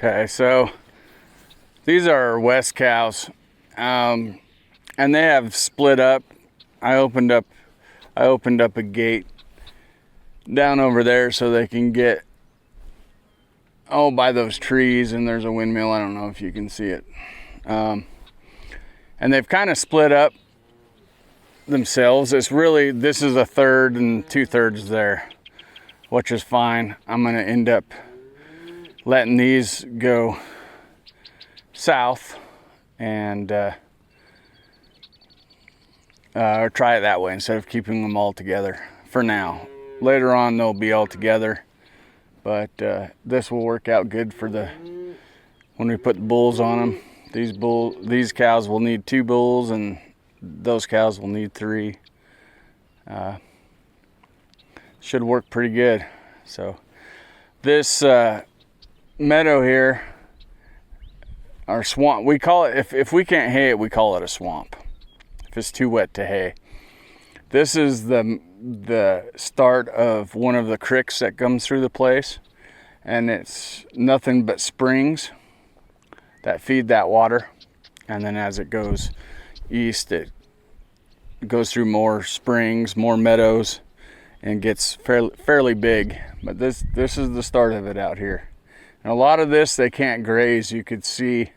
Okay, so these are our West cows, and they have split up. I opened up a gate down over there so they can get by those trees, and there's a windmill. I don't know if you can see it. And they've kind of split up themselves. This is a third and 2/3 there, which is fine. I'm gonna end up letting these go south and or try it that way instead of keeping them all together for now. Later on they'll be all together, but this will work out good for when we put the bulls on them. These cows will need 2 bulls, and those cows will need 3. Should work pretty good. So this meadow here, our swamp, we call it, if we can't hay it, we call it a swamp if it's too wet to hay. This is the start of one of the creeks that comes through the place, and it's nothing but springs that feed that water, and then as it goes east, it goes through more springs, more meadows, and gets fairly big. But this is the start of it out here. And a lot of this they can't graze. You could see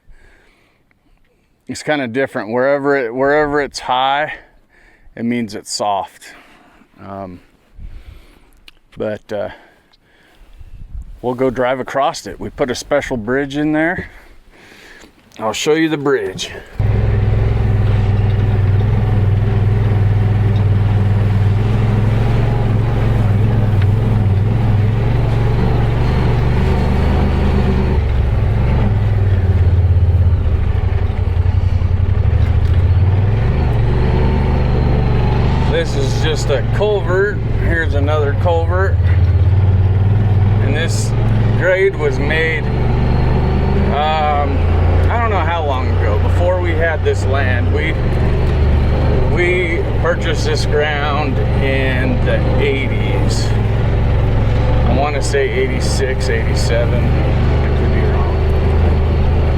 it's kind of different. Wherever it's high, it means it's soft. But we'll go drive across it. We put a special bridge in there. I'll show you the bridge. This is just a culvert. Here's another culvert. And this grade was made, I don't know how long ago. Before we had this land, we purchased this ground in the 80s. I want to say 86, 87. I could be wrong.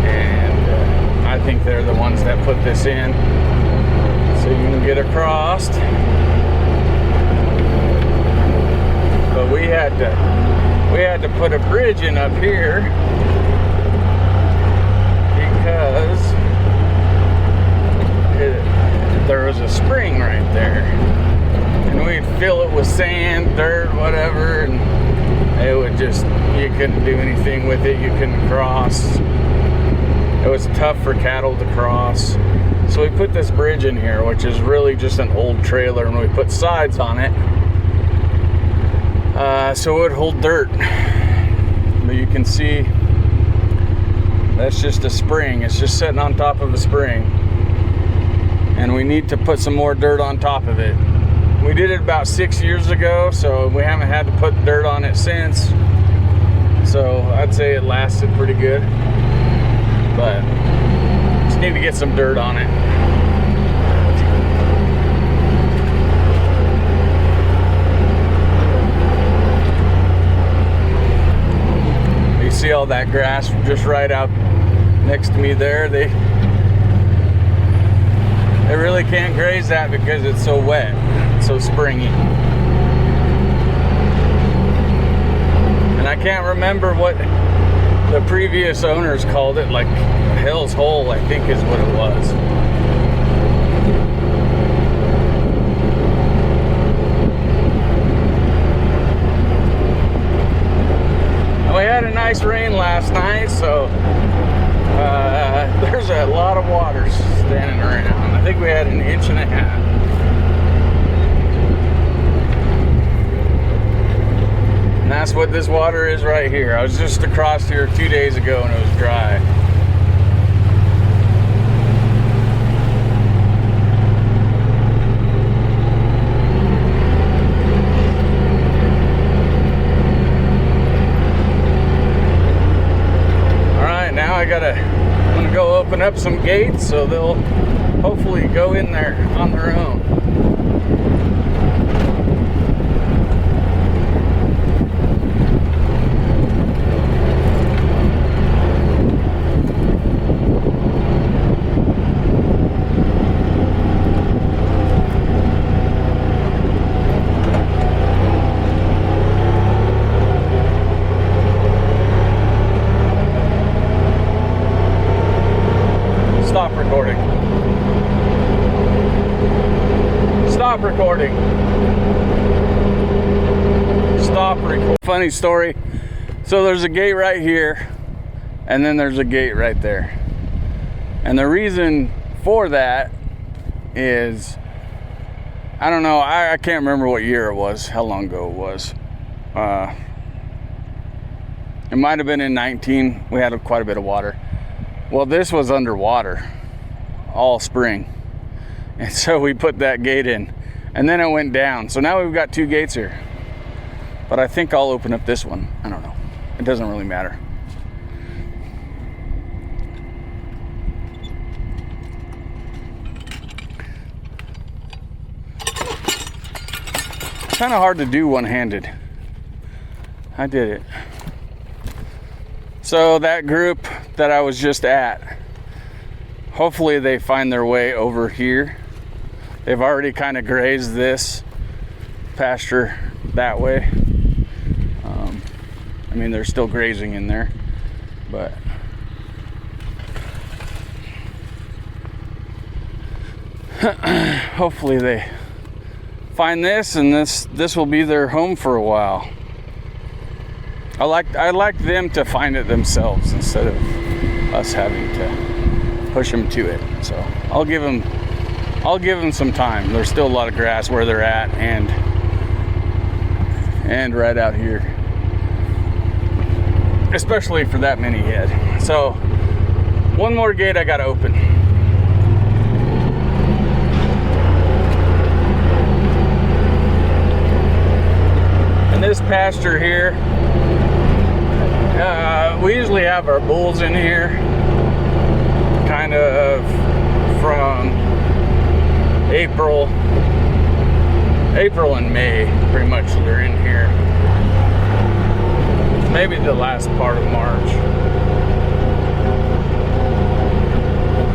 And I think they're the ones that put this in, so you can get across. But we had to put a bridge in up here because there was a spring right there, and we'd fill it with sand, dirt, whatever, and it would just, you couldn't do anything with it. You couldn't cross. It was tough for cattle to cross. So we put this bridge in here, which is really just an old trailer, and we put sides on it so it would hold dirt. But you can see that's just a spring. It's just sitting on top of a spring, and we need to put some more dirt on top of it. We did it about 6 years ago, so we haven't had to put dirt on it since. So I'd say it lasted pretty good, but just need to get some dirt on it. You see all that grass just right out next to me there. They really can't graze that because it's so wet, it's so springy. And I can't remember what the previous owners called it, like Hell's Hole, I think is what it was. We had a nice rain last night, so there's a lot of water standing around. I think we had 1.5 inches. And that's what this water is right here. I was just across here 2 days ago and it was dry. I'm gonna go open up some gates so they'll hopefully go in there on their own. recording. Stop recording. Stop recording. Funny story. So there's a gate right here, and then there's a gate right there. And the reason for that is, I don't know, I can't remember what year it was, how long ago it was. It might have been in 19. We had quite a bit of water. Well, this was underwater all spring. And so we put that gate in, and then it went down. So now we've got 2 gates here. But I think I'll open up this one. I don't know. It doesn't really matter. Kind of hard to do one-handed. I did it. So that group that I was just at, hopefully they find their way over here. They've already kind of grazed this pasture that way. I mean, they're still grazing in there, but hopefully they find this, and this will be their home for a while. I like them to find it themselves instead of us having to push them to it. So I'll give them some time. There's still a lot of grass where they're at, and right out here, especially for that many head. So one more gate I gotta open. And this pasture here, we usually have our bulls in here kind of from April and May, pretty much they're in here. Maybe the last part of March.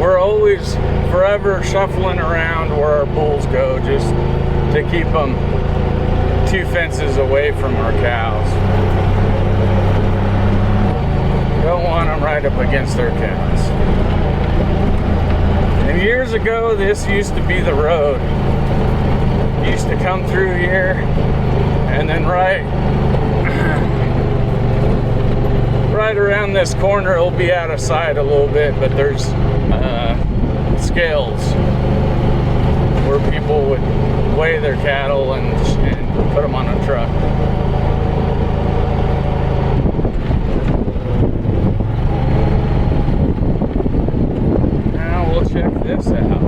We're always forever shuffling around where our bulls go, just to keep them 2 fences away from our cows. Don't want them right up against their cows. And years ago, this used to be the road. Used to come through here, and then right around this corner, it'll be out of sight a little bit, but there's scales where people would weigh their cattle and put them on a truck. Now we'll check this out.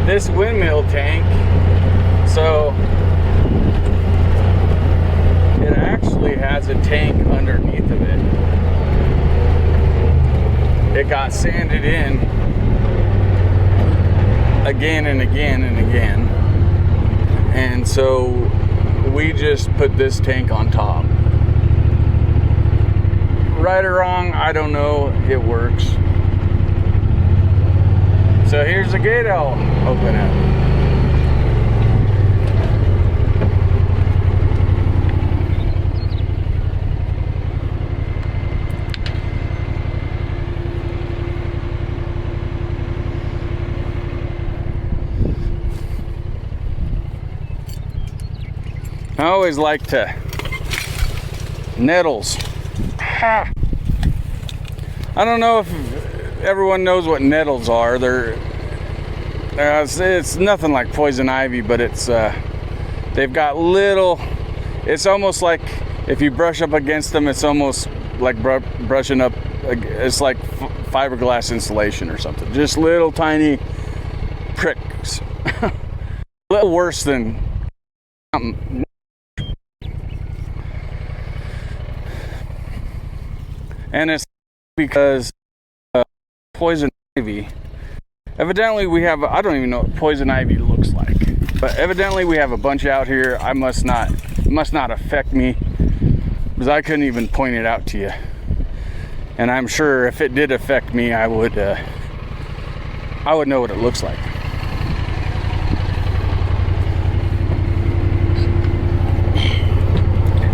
This windmill tank, so it actually has a tank underneath of it. It got sanded in again and again and again, and so we just put this tank on top. Right or wrong, I don't know. It works. So here's the gate I'll open it. I always like to nettles. I don't know if everyone knows what nettles are. It's nothing like poison ivy, but it's they've got little. It's almost like if you brush up against them, it's almost like brushing up. It's like fiberglass insulation or something. Just little tiny pricks. A little worse than. And it's because poison ivy. Evidently we have, I don't even know what poison ivy looks like, but evidently we have a bunch out here. It must not affect me, because I couldn't even point it out to you. And I'm sure if it did affect me, I would know what it looks like.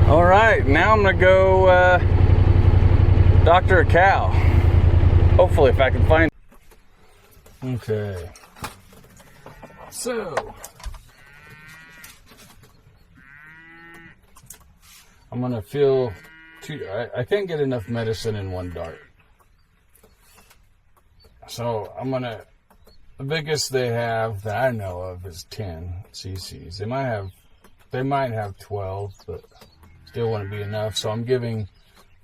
All right, now I'm gonna go Doctor a cow. Hopefully, if I can find. Okay. So I'm gonna feel two. I can't get enough medicine in one dart. So I'm gonna. The biggest they have that I know of is 10 cc's. They might have 12, but still wouldn't be enough. So I'm giving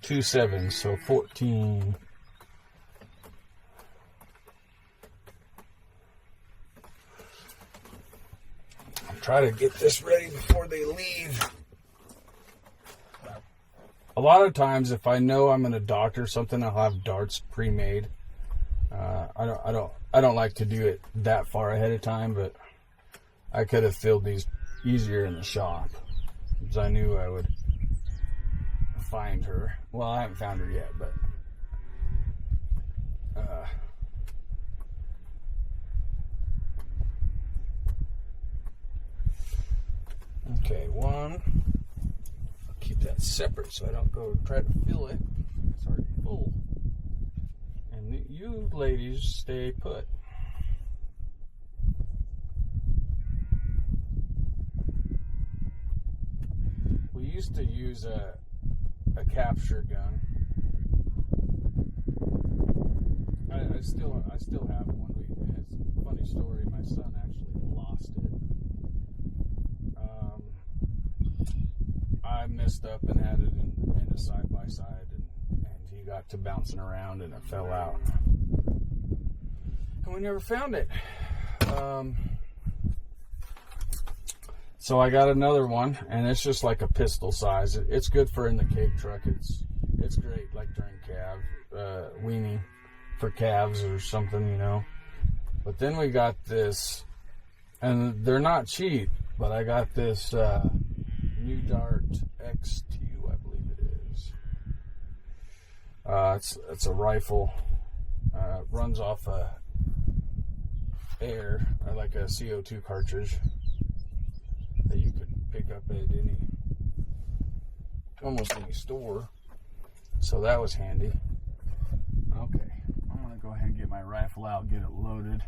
2 7s, so 14. I'll try to get this ready before they leave. A lot of times, if I know I'm going to doctor something, I'll have darts pre-made. I don't like to do it that far ahead of time, but I could have filled these easier in the shop because I knew I would find her. Well, I haven't found her yet, but okay, one. I'll keep that separate so I don't go try to fill it. It's already full. And you ladies stay put. We used to use a capture gun. I still have one. It's a funny story. My son actually lost it. I messed up and had it in a side by side, and he got to bouncing around and it fell out. And we never found it. So I got another one, and it's just like a pistol size. It's good for in the cave truck. It's great, like during weaning for calves or something, you know. But then we got this, and they're not cheap, but I got this New Dart X2, I believe it is. It's a rifle. Runs off air, like a CO2 cartridge that you could pick up at almost any store. So that was handy. Okay, I'm gonna go ahead and get my rifle out, get it loaded.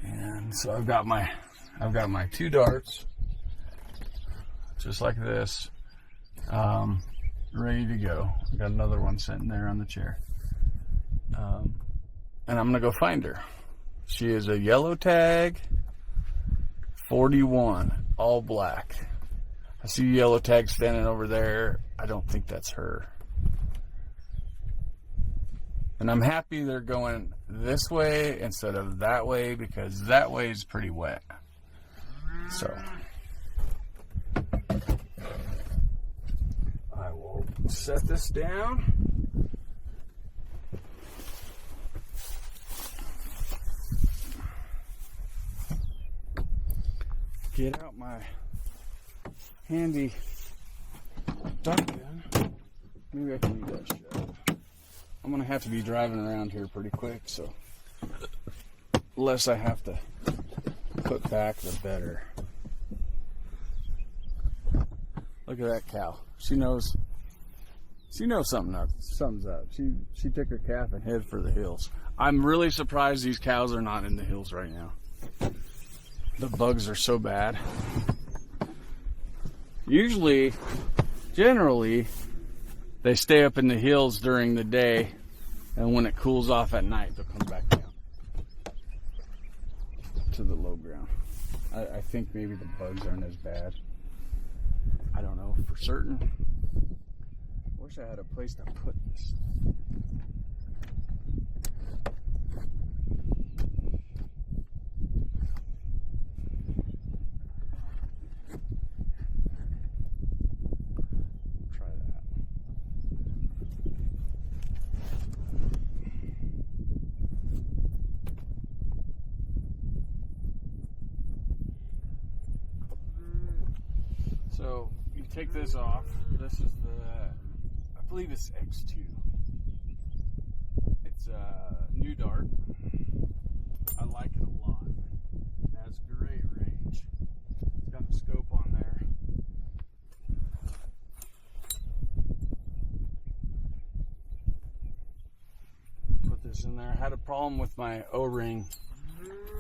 And so I've got my 2 darts, just like this, ready to go. I got another one sitting there on the chair. And I'm gonna go find her. She is a yellow tag 41, all black. I see yellow tag standing over there. I don't think that's her. And I'm happy they're going this way instead of that way, because that way is pretty wet. So I will set this down. Get out my handy dart gun. Maybe I can leave that shut. I'm gonna have to be driving around here pretty quick, so the less I have to put back, the better. Look at that cow. She knows something's up. She took her calf and headed for the hills. I'm really surprised these cows are not in the hills right now. The bugs are so bad. Generally, they stay up in the hills during the day, and when it cools off at night, they'll come back down to the low ground. I think maybe the bugs aren't as bad. I don't know for certain. I wish I had a place to put this. So you take this off. This is I believe it's X2. It's a New Dart. I like it a lot. It has great range. It's got the scope on there. in there. I had a problem with my O-ring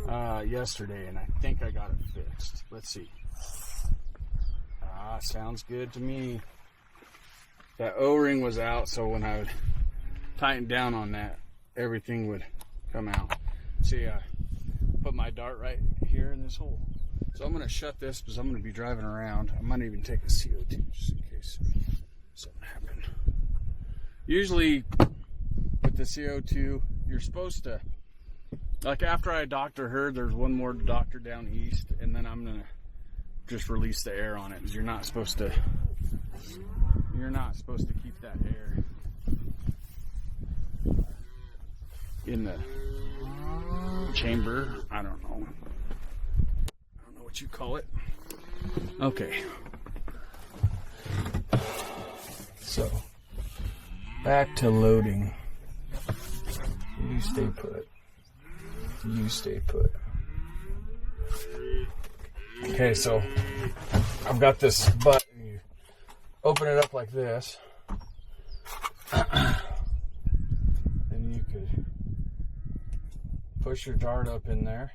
yesterday, and I think I got it fixed. Let's see. Sounds good to me. That O-ring was out, so when I would tighten down on that, everything would come out. See, I put my dart right here in this hole. So I'm going to shut this because I'm going to be driving around. I might even take a CO2 just in case something happened. Usually with the CO2, you're supposed to, like after I doctor her, there's one more doctor down east, and then I'm going to just release the air on it, because you're not supposed to keep that air in the chamber. I don't know what you call it. Okay, so back to loading. You stay put. You stay put. Okay, so I've got this button. You open it up like this, and you could push your dart up in there.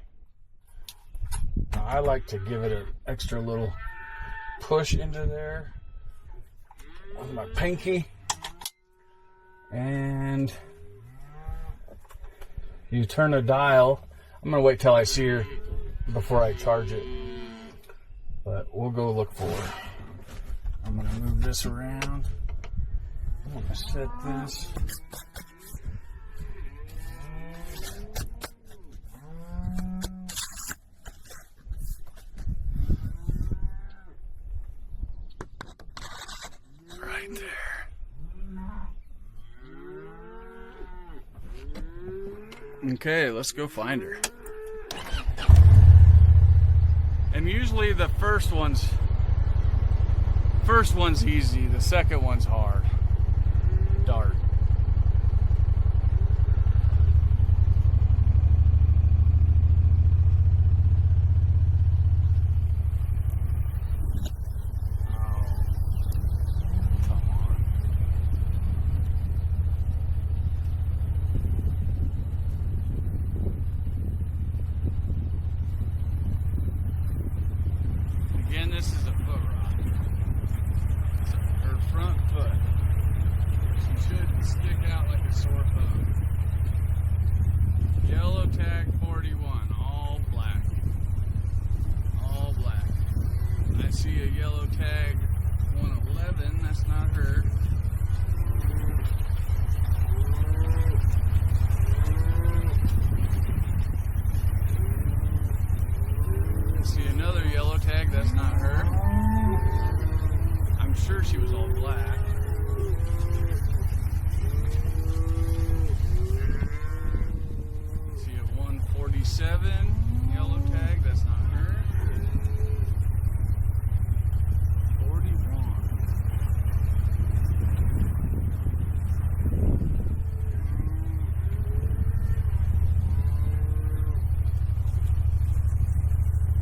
Now, I like to give it an extra little push into there with my pinky, and you turn a dial. I'm gonna wait till I see her before I charge it, but we'll go look for her. I'm gonna move this around. I'm gonna set this. Right there. Okay, let's go find her. And usually the first one's easy, the second one's hard. Dart. Again, this is a foot rod. So her front foot. She should stick out like a sore thumb. Yellow tag 41, all black. All black. I see a yellow tag 111, that's not her. See another yellow tag, that's not her. I'm sure she was all black. See a 147 yellow tag, that's not her. 41.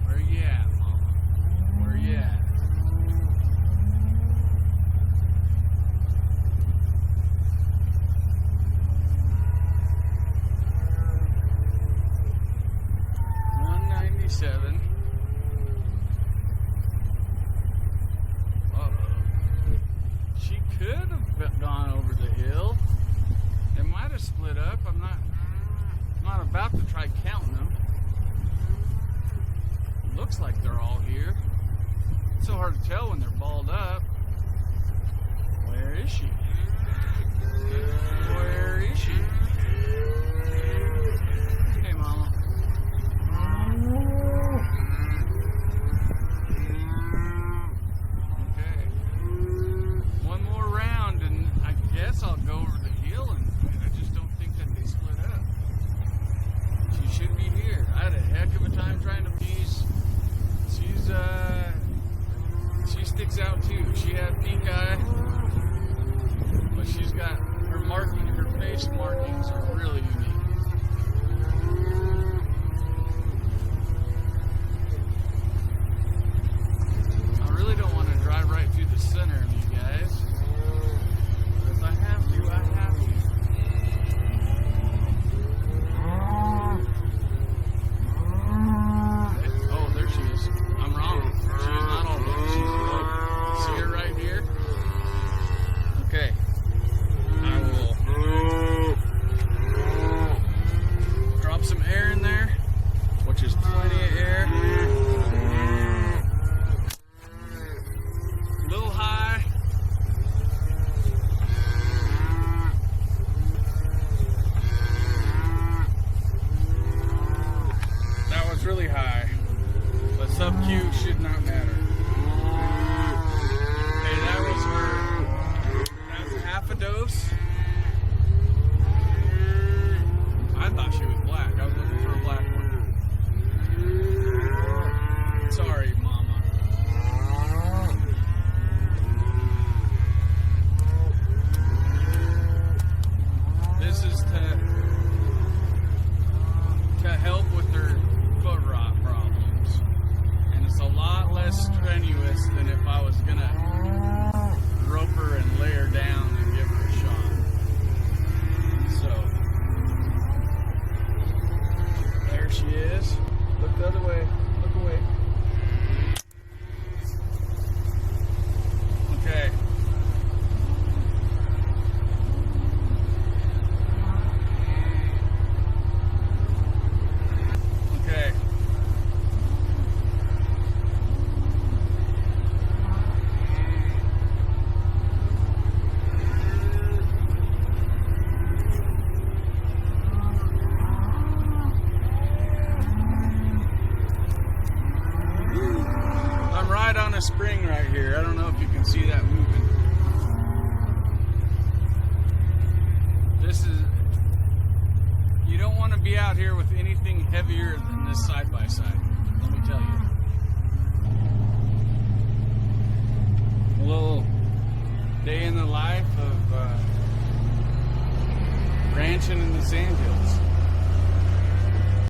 Where you at, Mama? Where you at? $197. Uh-oh. She could have gone over the hill. They might have split up. I'm not about to try counting them. Looks like they're all here. It's so hard to tell when they're balled up. Where is she? Where is she? Hey, Mama. Okay. One more round, and I guess I'll go over the hill, and I just don't think that they split up. She should be here. I had a heck of a time trying to piece. She sticks out too. She had pink eye, but she's got her marking, her face markings are really unique. I really don't want to drive right through the center of you guys, but if I have to, I have to. a spring right here. I don't know if you can see that moving. This is, you don't want to be out here with anything heavier than this side-by-side, let me tell you. A little day in the life of ranching in the sandhills.